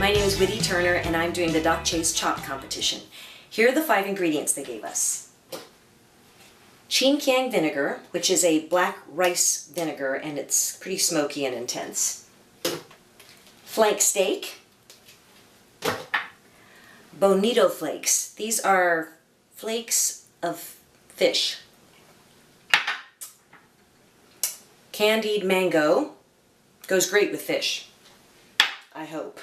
My name is Widdi Turner and I'm doing the Doc Chey's Chop competition. Here are the 5 ingredients they gave us. Cheen vinegar, which is a black rice vinegar and it's pretty smoky and intense. Flank steak. Bonito flakes. These are flakes of fish. Candied mango. Goes great with fish, I hope.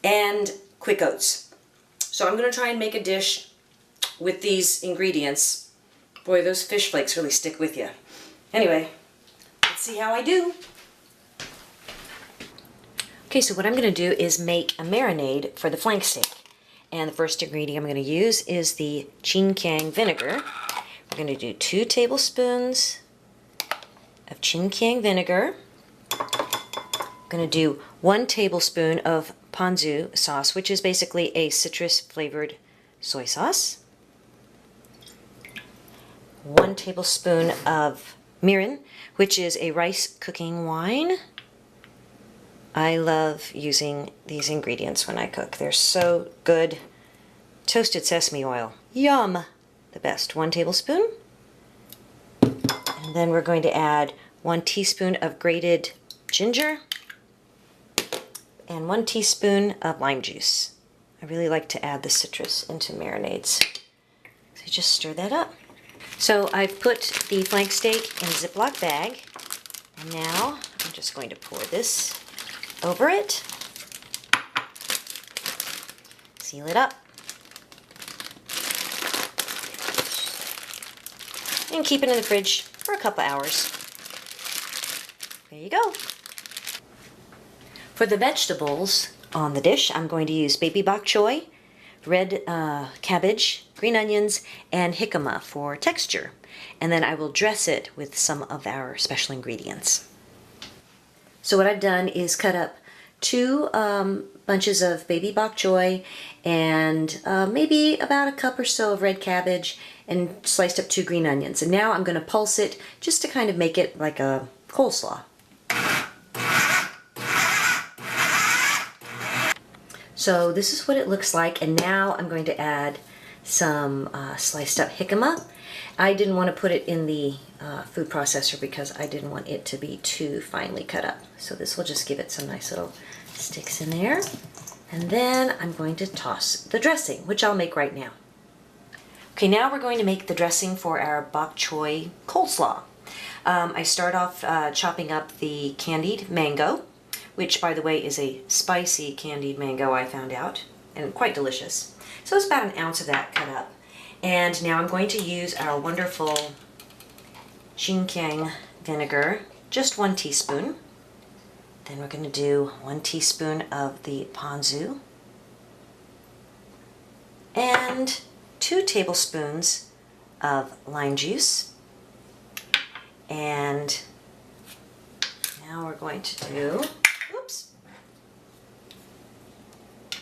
And quick oats. So I'm going to try and make a dish with these ingredients. Boy, those fish flakes really stick with you. Anyway, let's see how I do. Okay, so what I'm going to do is make a marinade for the flank steak. And the first ingredient I'm going to use is the Cheen vinegar. We're going to do 2 tablespoons of Cheen vinegar. I'm going to do 1 tablespoon of ponzu sauce, which is basically a citrus flavored soy sauce. 1 tablespoon of mirin, which is a rice cooking wine. I love using these ingredients when I cook. They're so good. Toasted sesame oil. Yum! The best. 1 tablespoon. And then we're going to add 1 teaspoon of grated ginger and 1 teaspoon of lime juice. I really like to add the citrus into marinades. So just stir that up. So I've put the flank steak in a Ziploc bag, and now I'm just going to pour this over it, seal it up, and keep it in the fridge for a couple hours. There you go. For the vegetables on the dish, I'm going to use baby bok choy, red cabbage, green onions, and jicama for texture. And then I will dress it with some of our special ingredients. So what I've done is cut up 2 bunches of baby bok choy and maybe about a cup or so of red cabbage and sliced up 2 green onions. And now I'm going to pulse it just to kind of make it like a coleslaw. So this is what it looks like, and now I'm going to add some sliced up jicama. I didn't want to put it in the food processor because I didn't want it to be too finely cut up. So this will just give it some nice little sticks in there. And then I'm going to toss the dressing, which I'll make right now. Okay, now we're going to make the dressing for our bok choy coleslaw. I start off chopping up the candied mango, which, by the way, is a spicy candied mango, I found out, and quite delicious. So it's about 1 ounce of that cut up. And now I'm going to use our wonderful Cheen vinegar, just 1 teaspoon. Then we're going to do 1 teaspoon of the ponzu and 2 tablespoons of lime juice. And now we're going to do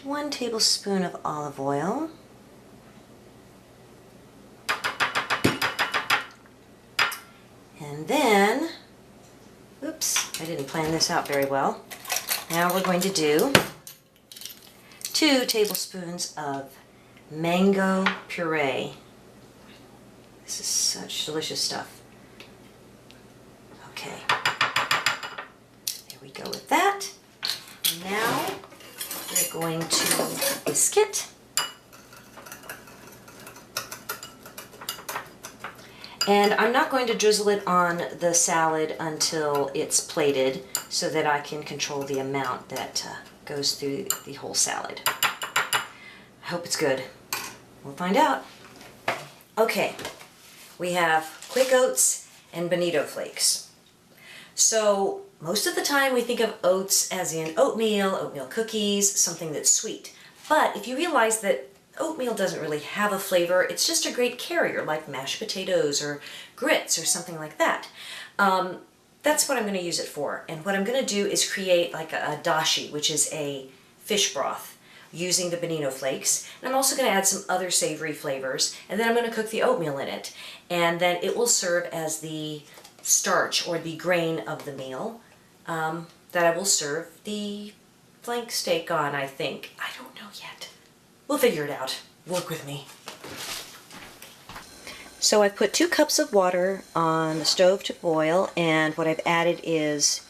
1 tablespoon of olive oil, and then, oops, I didn't plan this out very well. Now we're going to do 2 tablespoons of mango puree. This is such delicious stuff. Okay, there we go with that. And now we're going to whisk it. And I'm not going to drizzle it on the salad until it's plated so that I can control the amount that goes through the whole salad. I hope it's good. We'll find out. Okay, we have quick oats and bonito flakes. So most of the time we think of oats as in oatmeal cookies, something that's sweet. But if you realize that oatmeal doesn't really have a flavor, it's just a great carrier like mashed potatoes or grits or something like that. That's what I'm going to use it for. And what I'm going to do is create like a dashi, which is a fish broth, using the bonito flakes. And I'm also going to add some other savory flavors. And then I'm going to cook the oatmeal in it. And then it will serve as the starch or the grain of the meal that I will serve the flank steak on, I think. I don't know yet. We'll figure it out. Work with me. So I've put 2 cups of water on the stove to boil, and what I've added is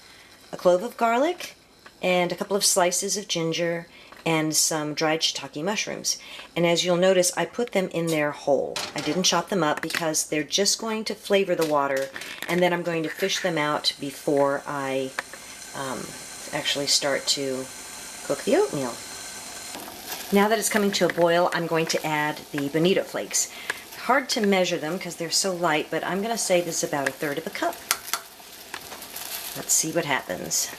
a clove of garlic and a couple of slices of ginger and some dried shiitake mushrooms. And as you'll notice, I put them in there whole. I didn't chop them up because they're just going to flavor the water, and then I'm going to fish them out before I actually start to cook the oatmeal. Now that it's coming to a boil, I'm going to add the bonito flakes. Hard to measure them because they're so light, but I'm going to say this is about 1/3 of a cup. Let's see what happens.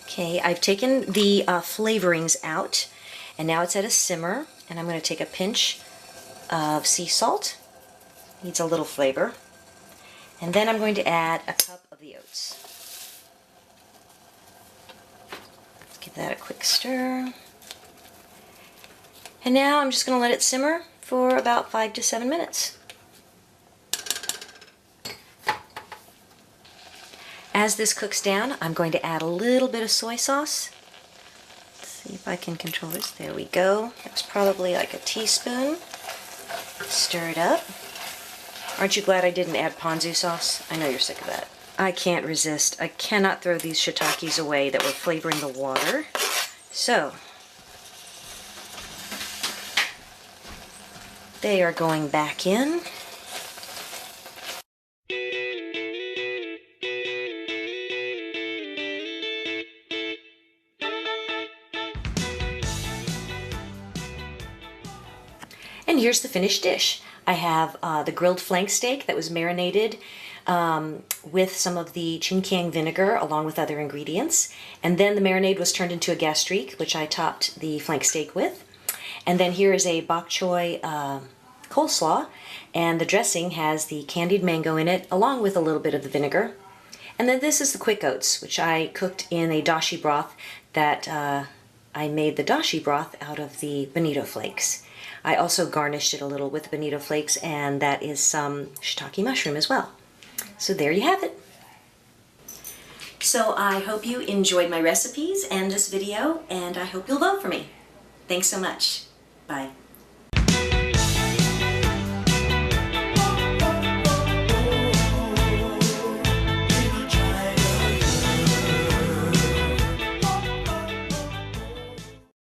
Okay, I've taken the flavorings out, and now it's at a simmer, and I'm going to take a pinch of sea salt. Needs a little flavor. And then I'm going to add a cup of the oats. Let's give that a quick stir. And now I'm just going to let it simmer for about 5 to 7 minutes. As this cooks down, I'm going to add a little bit of soy sauce. Let's see if I can control this. There we go. That's probably like a teaspoon. Stir it up. Aren't you glad I didn't add ponzu sauce? I know you're sick of that. I can't resist. I cannot throw these shiitakes away that were flavoring the water. So, they are going back in. And here's the finished dish. I have the grilled flank steak that was marinated with some of the chinkiang vinegar along with other ingredients. And then the marinade was turned into a gastrique, which I topped the flank steak with. And then here is a bok choy coleslaw, and the dressing has the candied mango in it along with a little bit of the vinegar. And then this is the quick oats, which I cooked in a dashi broth that I made the dashi broth out of the bonito flakes. I also garnished it a little with bonito flakes, and that is some shiitake mushroom as well. So there you have it. So I hope you enjoyed my recipes and this video, and I hope you'll vote for me. Thanks so much. Bye.